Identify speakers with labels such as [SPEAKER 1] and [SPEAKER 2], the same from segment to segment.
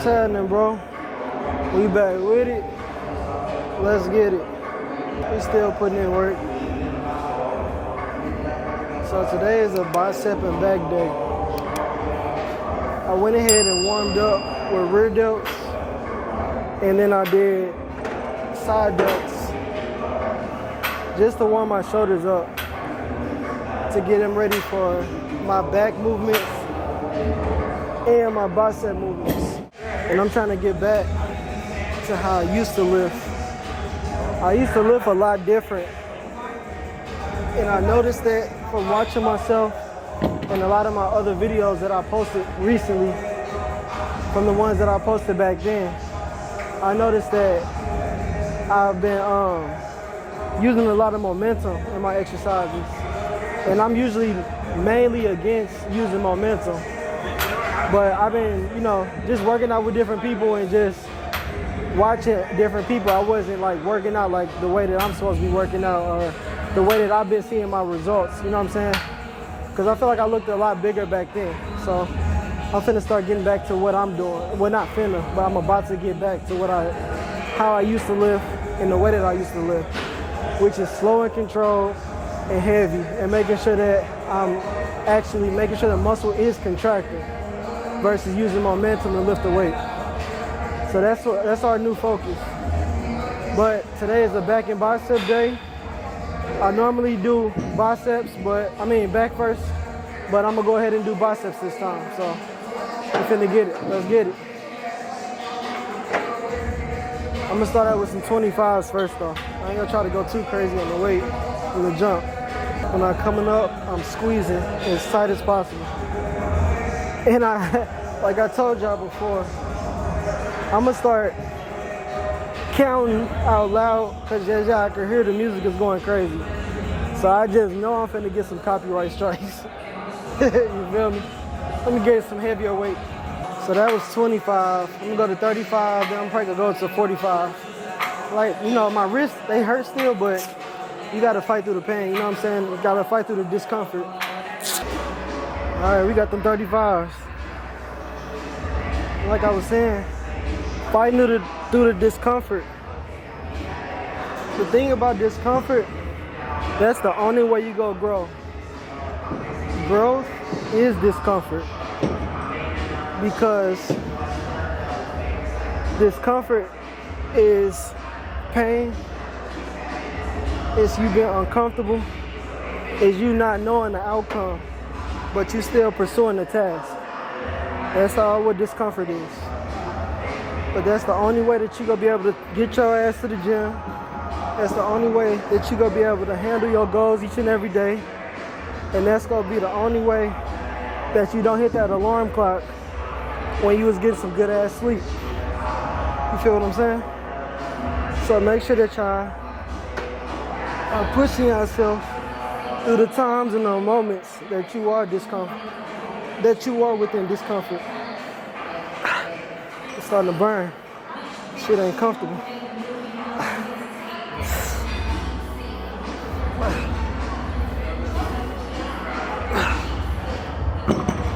[SPEAKER 1] What's happening, bro? We back with it. Let's get it. We still putting in work. So today is a bicep and back day. I went ahead and warmed up with rear delts, and then I did side delts just to warm my shoulders up to get them ready for my back movements and my bicep movements. And I'm trying to get back to how I used to lift. I used to lift a lot different. And I noticed that from watching myself and a lot of my other videos that I posted recently, from the ones that I posted back then, I noticed that I've been using a lot of momentum in my exercises. And I'm usually mainly against using momentum. But I've been, just working out with different people and just watching different people. I wasn't like working out like the way that I'm supposed to be working out or the way that I've been seeing my results, you know what I'm saying? Because I feel like I looked a lot bigger back then. So I'm finna start getting back to what I'm doing. Well, not finna, but I'm about to get back to how I used to lift and the way that I used to lift, which is slow and controlled and heavy, and making sure that I'm actually making sure the muscle is contracting versus using momentum to lift the weight. So that's our new focus. But today is a back and bicep day. I normally do biceps, back first, but I'm gonna go ahead and do biceps this time. So I'm finna get it. Let's get it. I'm gonna start out with some 25s first though. I ain't gonna try to go too crazy on the weight in the jump. When I'm coming up, I'm squeezing as tight as possible. And like I told y'all before, I'm gonna start counting out loud because as y'all can hear, the music is going crazy. So I just know I'm finna get some copyright strikes. You feel me? Let me get some heavier weight. So that was 25. I'm gonna go to 35, then I'm probably gonna go to 45. Like, my wrists, they hurt still, but you gotta fight through the pain, you know what I'm saying? You gotta fight through the discomfort. All right, we got them 35s. Like I was saying, fighting through the discomfort. The thing about discomfort, that's the only way you go grow. Growth is discomfort. Because discomfort is pain, it's you being uncomfortable, it's you not knowing the outcome, but you still pursuing the task. That's all what discomfort is. But that's the only way that you're gonna be able to get your ass to the gym. That's the only way that you're gonna be able to handle your goals each and every day. And that's gonna be the only way that you don't hit that alarm clock when you was getting some good ass sleep. You feel what I'm saying? So make sure that y'all are pushing yourself through the times and the moments that you are within discomfort. It's starting to burn. Shit ain't comfortable.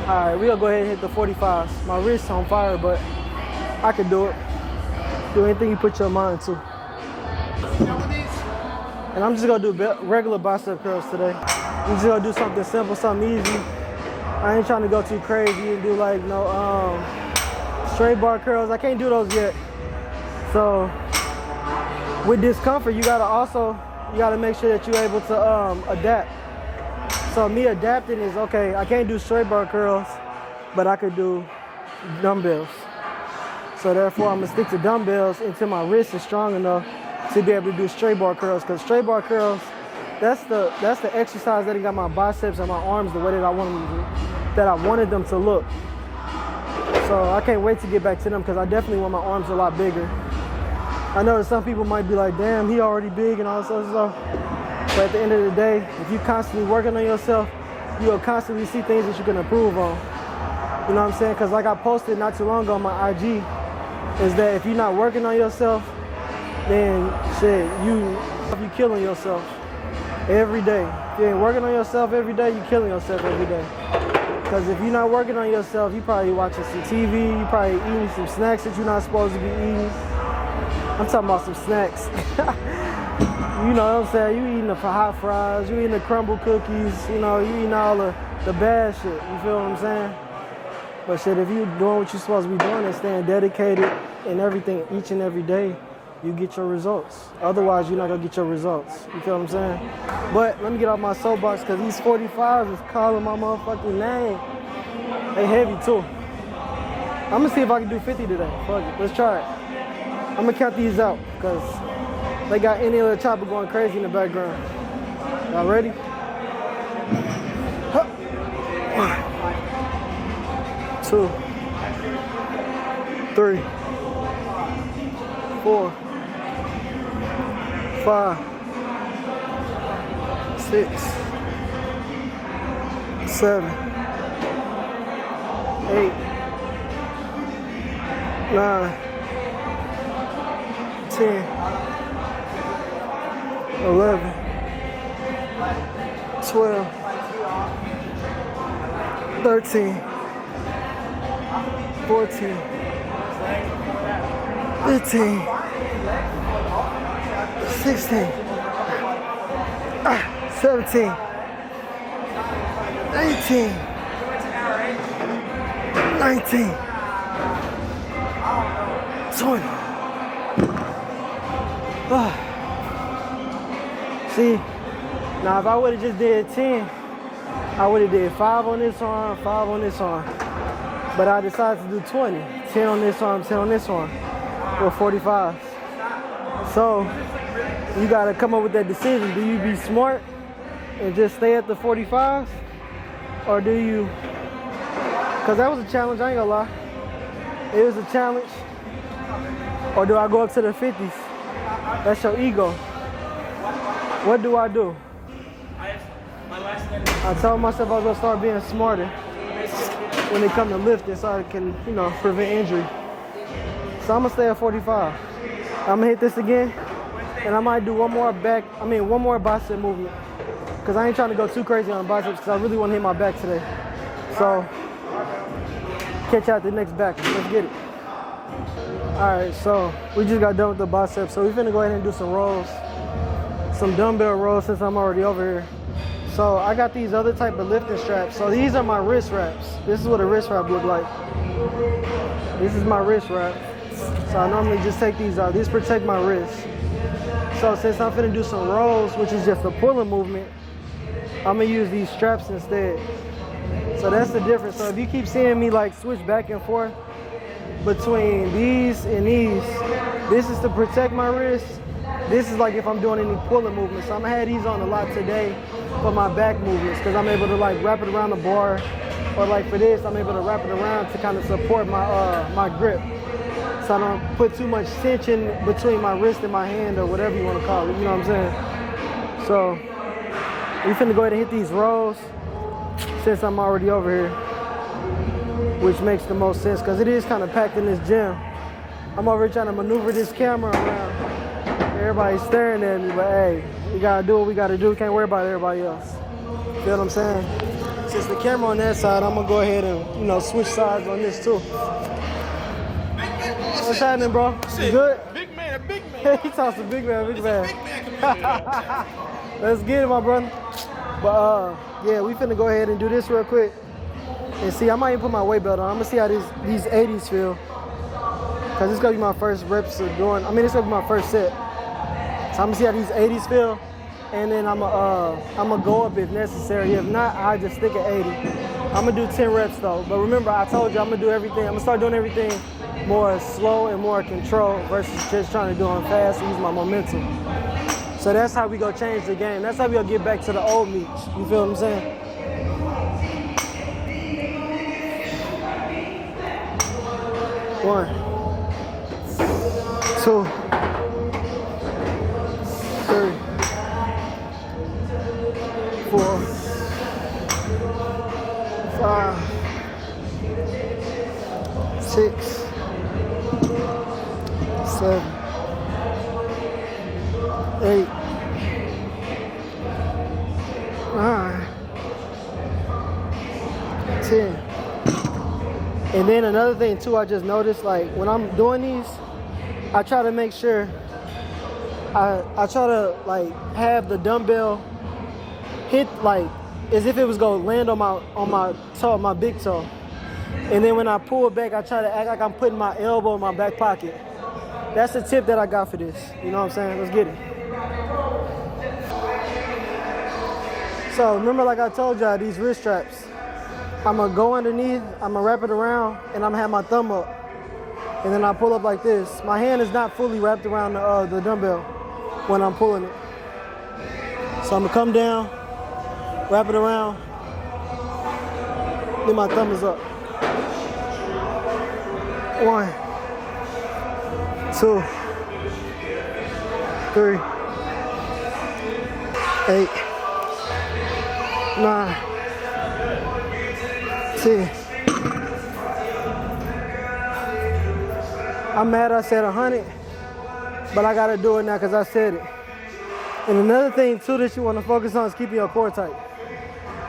[SPEAKER 1] All right, we gonna go ahead and hit the 45s. My wrist's on fire, but I can do it. Do anything you put your mind to. And I'm just gonna do regular bicep curls today. I'm just gonna do something simple, something easy. I ain't trying to go too crazy and do like straight bar curls. I can't do those yet. So with discomfort, you gotta make sure that you're able to adapt. So me adapting is, okay, I can't do straight bar curls, but I could do dumbbells. So therefore, I'm gonna stick to dumbbells until my wrist is strong enough to be able to do straight bar curls. Because straight bar curls, that's the exercise that got my biceps and my arms the way that I wanted them to look. So I can't wait to get back to them because I definitely want my arms a lot bigger. I know that some people might be like, damn, he already big and all this other stuff. But at the end of the day, if you constantly working on yourself, you'll constantly see things that you can improve on. You know what I'm saying? Because like I posted not too long ago on my IG, is that if you're not working on yourself, then shit, you killing yourself every day. If you ain't working on yourself every day, you're killing yourself every day. Because if you're not working on yourself, you probably watching some TV, you probably eating some snacks that you're not supposed to be eating. I'm talking about some snacks. You know what I'm saying? You eating the hot fries, you eating the crumble cookies, you know, you eating all the bad shit. You feel what I'm saying? But shit, if you doing what you're supposed to be doing and staying dedicated and everything each and every day, you get your results. Otherwise, you're not gonna get your results. You feel what I'm saying? But let me get off my soapbox because these 45s is calling my motherfucking name. They heavy too. I'm gonna see if I can do 50 today. Fuck it, let's try it. I'm gonna count these out because they got any other chopper going crazy in the background. Y'all ready? Huh. 1, 2, 3, 4, 5, 6, 7, 8, 9, 10, 11, 12, 13, 14, 15, 16, 17, 18, 19, 20. See, now if I would have just did 10, I would have did 5 on this arm, 5 on this arm. But I decided to do 20, 10 on this arm, 10 on this arm, or 45. So you gotta come up with that decision. Do you be smart and just stay at the 45s? Or do you, cause that was a challenge, I ain't gonna lie. It was a challenge. Or do I go up to the 50s? That's your ego. What do? I told myself I was gonna start being smarter when it comes to lifting so I can, you know, prevent injury. So I'm gonna stay at 45. I'm gonna hit this again and I might do one more bicep movement. Cause I ain't trying to go too crazy on the biceps because I really wanna hit my back today. So, catch you at the next back. Let's get it. All right, so we just got done with the biceps. So we're finna go ahead and do some rolls. Some dumbbell rolls since I'm already over here. So I got these other type of lifting straps. So these are my wrist wraps. This is what a wrist wrap look like. This is my wrist wrap. So I normally just take these out. These protect my wrist. So since I'm finna do some rolls, which is just a pulling movement, I'm gonna use these straps instead. So that's the difference. So if you keep seeing me like switch back and forth between these and these, this is to protect my wrist. This is like if I'm doing any pulling movements. So I'm gonna have these on a lot today for my back movements because I'm able to like wrap it around the bar, or like for this, I'm able to wrap it around to kind of support my my grip. So I don't put too much tension between my wrist and my hand or whatever you want to call it, you know what I'm saying? So we finna go ahead and hit these rolls since I'm already over here, which makes the most sense because it is kind of packed in this gym. I'm over here trying to maneuver this camera around. Everybody's staring at me, but hey, we gotta do what we gotta do. We can't worry about everybody else. Feel what I'm saying? Since the camera on that side, I'm gonna go ahead and, you know, switch sides on this too. What's happening, bro? You good?
[SPEAKER 2] Big man, big man.
[SPEAKER 1] He talks to big man, big man.
[SPEAKER 2] Big man community.
[SPEAKER 1] Let's get it, my brother. But yeah, we finna go ahead and do this real quick. And see, I might even put my weight belt on. I'm gonna see how these 80s feel. Cause it's gonna be my first reps of doing, it's gonna be my first set. So I'm gonna see how these 80s feel. And then I'm gonna go up if necessary. If not, I just stick at 80. I'm gonna do 10 reps though. But remember, I told you I'm gonna do everything. I'm gonna start doing everything more slow and more controlled versus just trying to do it fast and use my momentum. So that's how we go change the game. That's how we gonna get back to the old Meech. You feel what I'm saying? One, 2, 3, 4, 5, 6, 7, 8, 9, 10, 10. And then another thing too, I just noticed, like when I'm doing these, I try to make sure I try to like have the dumbbell hit like as if it was gonna land on my toe, my big toe. And then when I pull it back, I try to act like I'm putting my elbow in my back pocket. That's the tip that I got for this. You know what I'm saying? Let's get it. So remember, like I told y'all, these wrist straps. I'm gonna go underneath, I'm gonna wrap it around, and I'm gonna have my thumb up. And then I pull up like this. My hand is not fully wrapped around the dumbbell when I'm pulling it. So I'm gonna come down, wrap it around, then my thumb is up. 1, 2, 3, 8, 9, 10. I'm mad I said 100, but I gotta do it now because I said it. And another thing too that you want to focus on is keeping your core tight.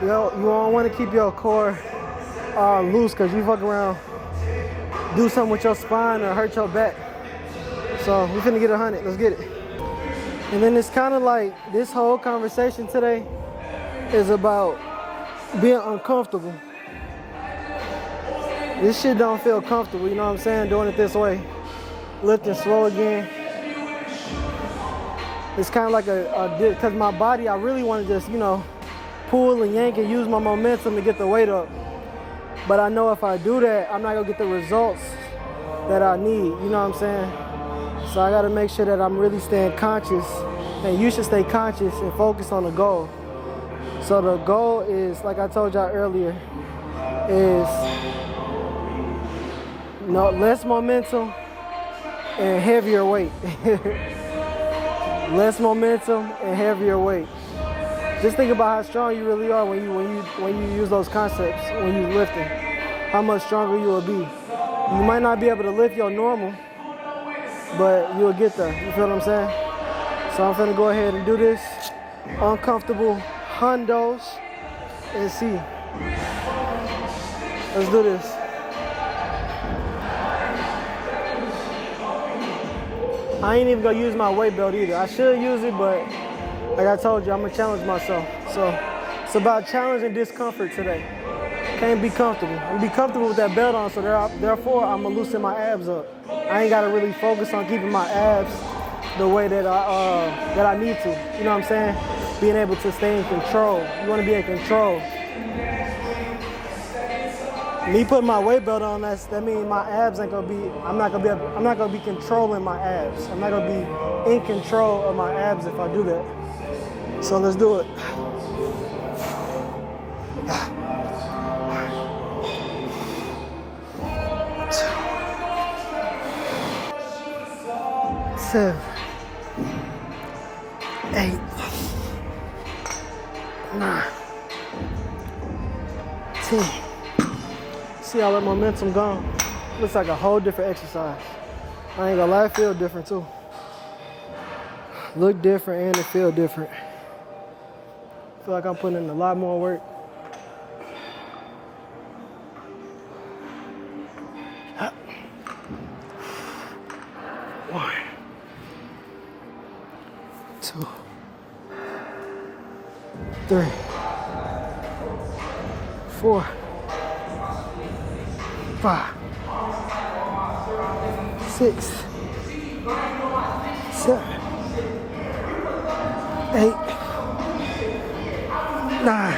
[SPEAKER 1] You don't want to keep your core loose because you fuck around, do something with your spine or hurt your back. So we finna get 100, let's get it. And then it's kind of like this whole conversation today is about being uncomfortable. This shit don't feel comfortable, you know what I'm saying? Doing it this way. Lifting slow again. It's kind of like because my body, I really want to just, you know, pull and yank and use my momentum to get the weight up. But I know if I do that, I'm not gonna get the results that I need, you know what I'm saying? So I gotta make sure that I'm really staying conscious, and you should stay conscious and focus on the goal. So the goal is, like I told y'all earlier, is less momentum and heavier weight. Less momentum and heavier weight. Just think about how strong you really are when you use those concepts when you're lifting. How much stronger you will be. You might not be able to lift your normal, but you'll get there. You feel what I'm saying? So I'm finna go ahead and do this uncomfortable hundos and see. Let's do this. I ain't even gonna use my weight belt either. I should use it, but like I told you, I'm gonna challenge myself. So it's about challenge and discomfort today. Can't be comfortable. I'm gonna be comfortable with that belt on, so therefore I'm gonna loosen my abs up. I ain't gotta really focus on keeping my abs the way that I need to. You know what I'm saying? Being able to stay in control. You wanna be in control. Me putting my weight belt on, that means my abs ain't gonna be, I'm not gonna be controlling my abs. I'm not gonna be in control of my abs if I do that. So let's do it. 7, 8, 9, 10. See how that momentum gone? Looks like a whole different exercise. I ain't gonna lie, it feel different too. Look different and it feel different. Feel like I'm putting in a lot more work. One, 2, 3, 4, 5, 6, 7, 8, 9,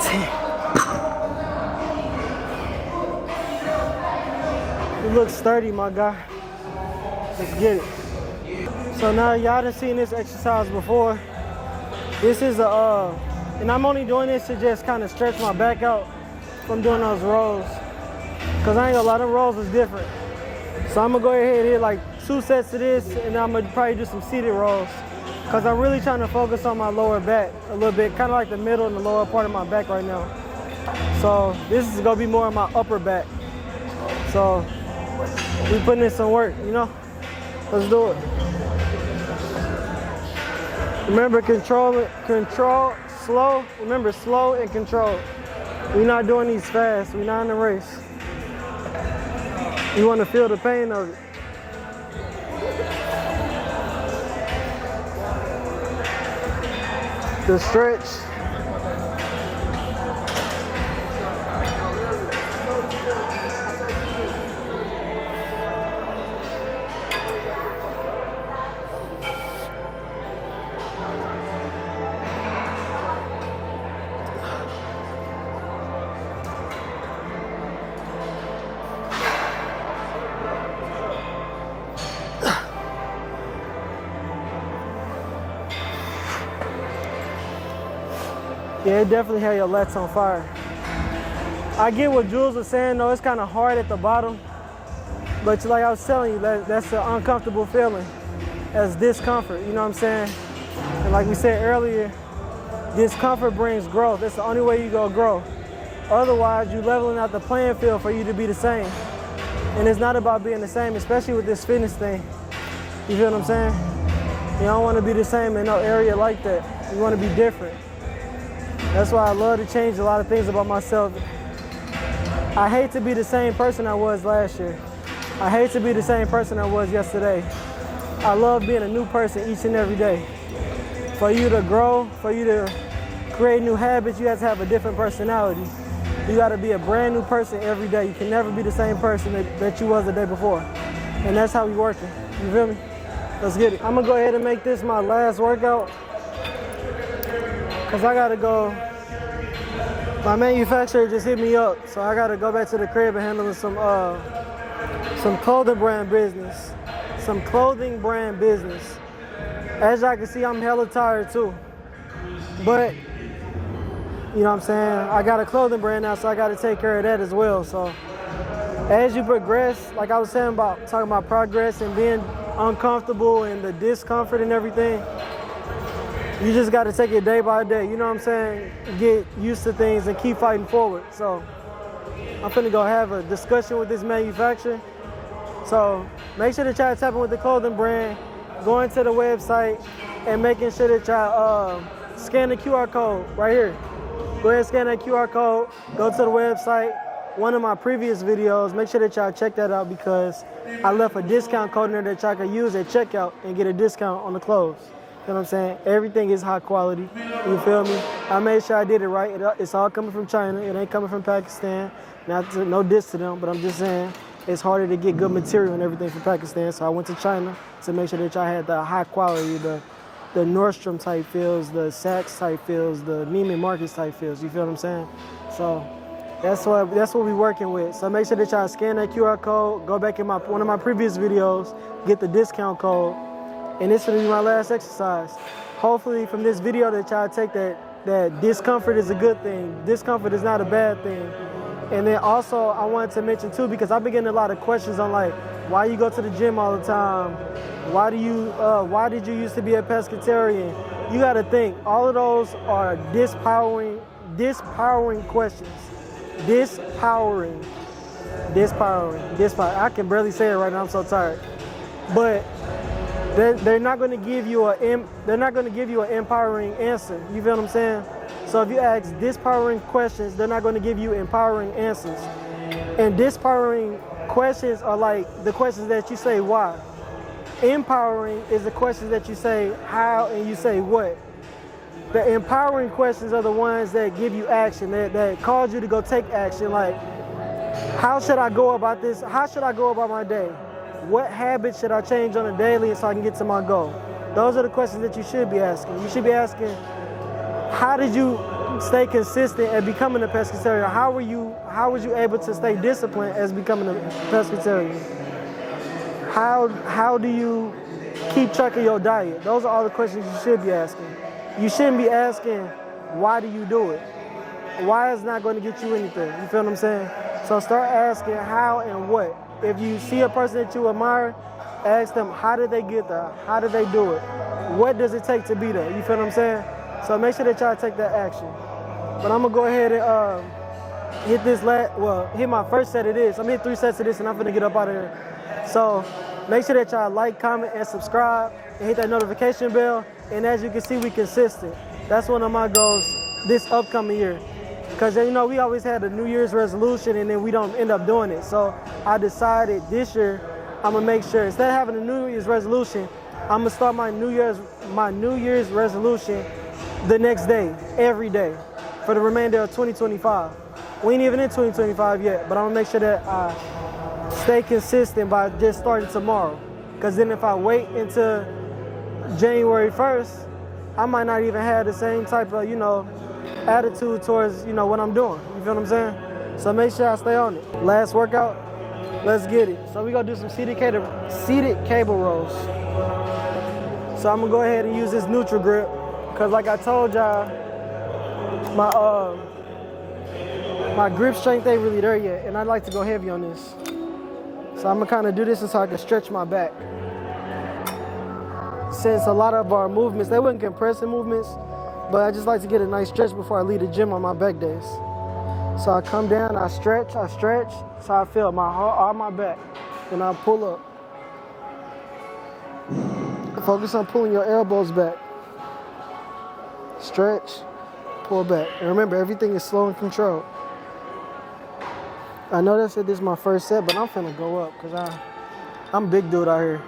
[SPEAKER 1] 10. You look sturdy, my guy. Let's get it. So now y'all done seen this exercise before. This is and I'm only doing this to just kind of stretch my back out from doing those rows. Cause I ain't gonna lie, them rows is different. So I'm gonna go ahead and hit like 2 sets of this, and I'm gonna probably do some seated rows. Cause I'm really trying to focus on my lower back a little bit, kind of like the middle and the lower part of my back right now. So this is gonna be more of my upper back. So we putting in some work, you know? Let's do it. Remember, control, slow. Remember, slow and control. We're not doing these fast. We're not in a race. You want to feel the pain of it. The stretch. Yeah, it definitely had your lats on fire. I get what Jules was saying though, it's kind of hard at the bottom. But like I was telling you, that's an uncomfortable feeling. That's discomfort, you know what I'm saying? And like we said earlier, discomfort brings growth. That's the only way you go grow. Otherwise, you're leveling out the playing field for you to be the same. And it's not about being the same, especially with this fitness thing. You feel what I'm saying? You don't want to be the same in no area like that. You want to be different. That's why I love to change a lot of things about myself. I hate to be the same person I was last year. I hate to be the same person I was yesterday. I love being a new person each and every day. For you to grow, for you to create new habits, you have to have a different personality. You got to be a brand new person every day. You can never be the same person that you was the day before. And that's how we working. You feel me? Let's get it. I'm gonna go ahead and make this my last workout, cause I gotta go. My manufacturer just hit me up, so I gotta go back to the crib and handle some clothing brand business. Some clothing brand business. As y'all can see, I'm hella tired too. But, you know what I'm saying? I got a clothing brand now, so I gotta take care of that as well. So, as you progress, like I was saying talking about progress and being uncomfortable and the discomfort and everything, you just got to take it day by day, you know what I'm saying? Get used to things and keep fighting forward. So I'm finna go have a discussion with this manufacturer. So make sure that y'all tapping with the clothing brand, going to the website and making sure that y'all scan the QR code right here. Go ahead and scan that QR code, go to the website. One of my previous videos, make sure that y'all check that out because I left a discount code in there that y'all can use at checkout and get a discount on the clothes. You know what I'm saying? Everything is high quality. You feel me? I made sure I did it right. It's all coming from China. It ain't coming from Pakistan. No diss to them, but I'm just saying it's harder to get good material and everything from Pakistan. So I went to China to make sure that y'all had the high quality, the Nordstrom type feels, the Saks type feels, the Neiman Marcus type feels. You feel what I'm saying? So that's what we're working with. So make sure that y'all scan that QR code, go back in one of my previous videos, get the discount code. And this will be my last exercise. Hopefully from this video that y'all take that discomfort is a good thing. Discomfort is not a bad thing. And then also I wanted to mention too, because I've been getting a lot of questions on like, why you go to the gym all the time? Why did you used to be a pescatarian? You gotta think, all of those are disempowering questions. Disempowering. I can barely say it right now, I'm so tired. But they're not going to give you an empowering answer. You feel what I'm saying? So if you ask disempowering questions, they're not going to give you empowering answers. And disempowering questions are like the questions that you say why. Empowering is the questions that you say how and you say what. The empowering questions are the ones that give you action, that cause you to go take action. Like, how should I go about this? How should I go about my day? What habits should I change on a daily so I can get to my goal? Those are the questions that you should be asking. You should be asking, how did you stay consistent at becoming a pescatarian? How was you able to stay disciplined as becoming a pescatarian? How do you keep track of your diet? Those are all the questions you should be asking. You shouldn't be asking, why do you do it? Why is not going to get you anything? You feel what I'm saying? So start asking how and what. If you see a person that you admire, ask them, how did they get there? How did they do it? What does it take to be there? You feel what I'm saying? So make sure that y'all take that action. But I'm gonna go ahead and hit my first set of this. I'm gonna hit 3 sets of this and I'm gonna get up out of here. So make sure that y'all like, comment, and subscribe, and hit that notification bell. And as you can see, we consistent. That's one of my goals this upcoming year. Because, you know, we always had a New Year's resolution and then we don't end up doing it. So I decided this year I'm going to make sure, instead of having a New Year's resolution, I'm going to start my New Year's resolution the next day, every day, for the remainder of 2025. We ain't even in 2025 yet, but I'm going to make sure that I stay consistent by just starting tomorrow. Because then if I wait until January 1st, I might not even have the same type of, you know, attitude towards, you know, what I'm doing. You feel what I'm saying? So make sure I stay on it. Last workout, let's get it. So we gonna do some seated cable rows. So I'm gonna go ahead and use this neutral grip, cause like I told y'all, my grip strength ain't really there yet, and I like to go heavy on this. So I'm gonna kind of do this so I can stretch my back. Since a lot of our movements, they weren't compressive movements, but I just like to get a nice stretch before I leave the gym on my back days. So I come down, I stretch, so I feel all my back. Then I pull up. Focus on pulling your elbows back. Stretch, pull back. And remember, everything is slow and controlled. I know they said this is my first set, but I'm finna go up because I'm a big dude out here.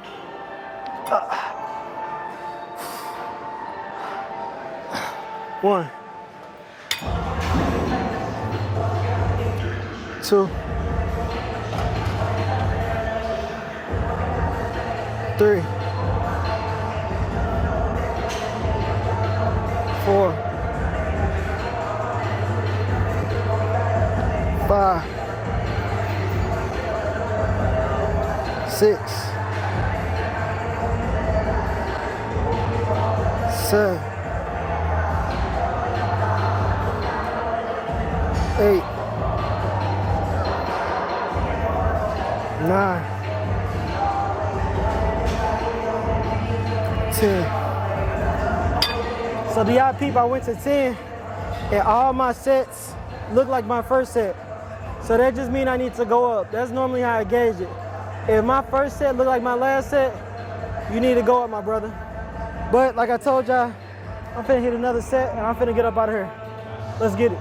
[SPEAKER 1] 1, 2, 3, 4, 5, 6, 7, 8, 9, 10. So do y'all peep, I went to 10 and all my sets look like my first set. So that just means I need to go up. That's normally how I gauge it. If my first set look like my last set, you need to go up, my brother. But like I told y'all, I'm finna hit another set and I'm finna get up out of here. Let's get it.